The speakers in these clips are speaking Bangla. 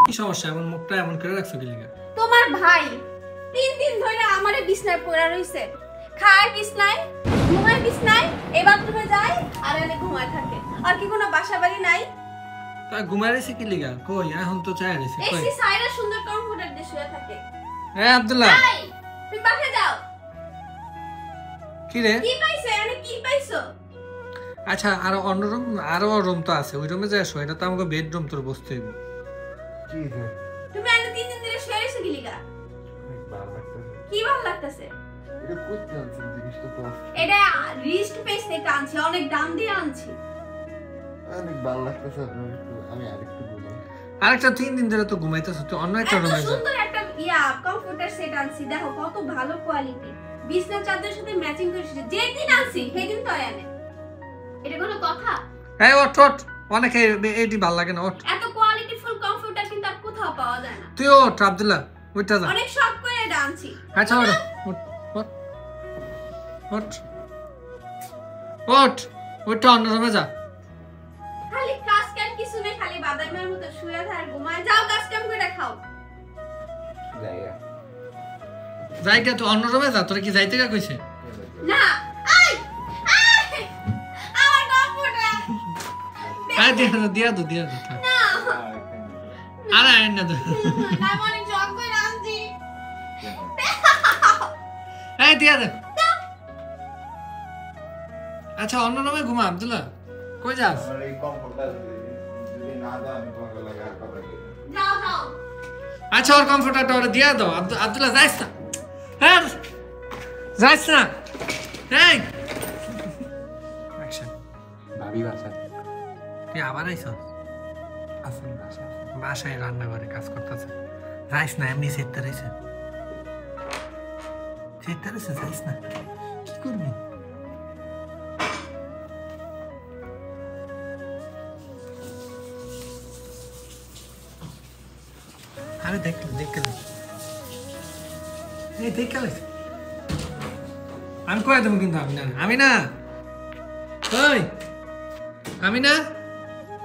কি সমস্যা এমন মুখটা এমন করে রাখছো কি লাগা? তোমার ভাই 3 দিন ধরে আমারে বিছনায় পড়া রইছে। খায় বিছনায়, ঘুমায় বিছনায়, এই বাথরুমে যায় আর এনে ঘুমায় থাকে। আর কি কোনো বাসা বাড়ি নাই? তা ঘুমায় রইছে কি লাগা? কই এখন তো চায় রইছে কই? এই সাইরা সুন্দর কমফোর্টার দিয়ে শুয়ে থাকে। এ আব্দুল্লাহ, এই তুমি বাসা যাও। কি রে? কি পাইছো? এনে কি পাইছো? আচ্ছা আর অন্য রুম আরো রুম তো আছে, ওই রুমে যাই শো। এটা তো আমাকে বেডরুম, তোর বসতে হইব। কি রে? তুমি এনে 3 দিন ধরে শুয়ে রইছো কি লাগা? ভালো লাগতেছে। কি ভালো লাগতেছে? এটা করতে আনছি জিনিসটা তো এটা রিস্ট পেস থেকে আনছি, অনেক দাম দিয়ে আনছি। অনেক ভালো লাগতেছে। আমি আরেকটু ঘুমাই। আরেকটা 3 দিন ধরে তো ঘুমাইতেছ, তুই অন্য একটা রুমে যা। সুন্দর একটা কমফোর্টার সেট আনছি, দেখো কত ভালো কোয়ালিটি। বিছনা চাদরের সাথে ম্যাচিং করে এসেছে। যেদিন আনছি সেদিন তো আনে। এটা কোনো কথা? এই ওঠ ওঠ, অনেকে এইটি ভালো লাগে না, ওঠ। এত কোয়ালিটি ফুল কমফোর্টার কিন্তু আর কোথাও পাওয়া যায় না। তুই ওঠ আব্দুল্লাহ, ওইটা যা। অনেক শখ করে এটা আনছি। আচ্ছা ওঠ ওঠ ওঠ ওঠ, ওইটা অন্য রুমে যা। খালি কাজ কাম কিছু নেই, খালি বাদামের মতো শুয়ে থাক, ঘুমায় যাও, কাজ কাম করে খাও। যাইগা তুই অন্য রুমে যা, তোরা কি যাইতে গা কইছে? না আই আই আমার কমফোর্টার আয় দিয়া দো না আরে আয় না তো। না মানে জগ করে আনছি। এই দিয়া দে। আচ্ছা অন্য রুমে ঘুমা আব্দুল্লাহ, কই যাস? আমার এই কমফোর্টটা যদি না দাও আমি তোমাকে লাগে আর কথা বলি না। যাও যাও। আচ্ছা ওর কমফোর্টারটা ওরে দিয়া দাও। আব্দুল্লাহ যাইস না, হ্যাঁ যাইস না। এই অ্যাকশন। ভাবি বাসায় তুই আবার আইছস? আসেন বাসায়। বাসায় রান্না করে কাজ করতেছে। যাইস না, এমনি সেটটা রয়েছে, যাইস না। কি করবি? আরে দেখ এই দেখ, আমি কয়ে দেবো কিন্তু আমি না ওই আমি না,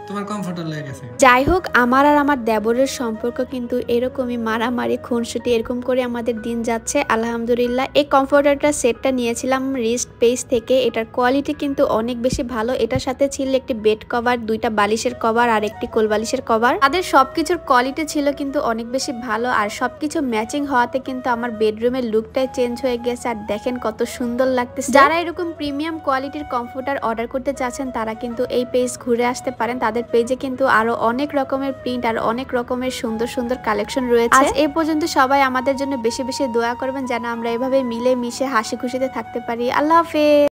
তোমার কমফোর্টার লেগে গেছে। যাই হোক, আমার আর আমার দেবরের সম্পর্ক কিন্তু এরকমই মারামারি খুনসুটি এরকম করে আমাদের দিন যাচ্ছে আলহামদুলিল্লাহ। এই কমফোর্টারটা সেটটা নিয়েছিলাম রিস্ট পেজ থেকে। এটার কোয়ালিটি কিন্তু অনেক বেশি ভালো। এটার সাথে ছিল একটি বেড কভার, 2টা বালিশের কভার আর একটি কোল বালিশের কভার। তাদের সবকিছুর কোয়ালিটি ছিল কিন্তু অনেক বেশি ভালো, আর সবকিছু ম্যাচিং হওয়াতে কিন্তু আমার বেডরুমের লুকটাই চেঞ্জ হয়ে গেছে। আর দেখেন কত সুন্দর লাগতেছে। যারা এরকম প্রিমিয়াম কোয়ালিটির কমফোর্টার অর্ডার করতে চাচ্ছেন তারা কিন্তু এই পেজ ঘুরে আসতে পারেন। তাদের পেজে কিন্তু আরো অনেক রকমের প্রিন্ট আর অনেক রকমের সুন্দর সুন্দর কালেকশন রয়েছে। আজ এই পর্যন্ত সবাই আমাদের জন্য বেশি বেশি দোয়া করবেন যেন আমরা এভাবে মিলে মিশে হাসি খুশিতে থাকতে পারি। আল্লাহ হাফেজ।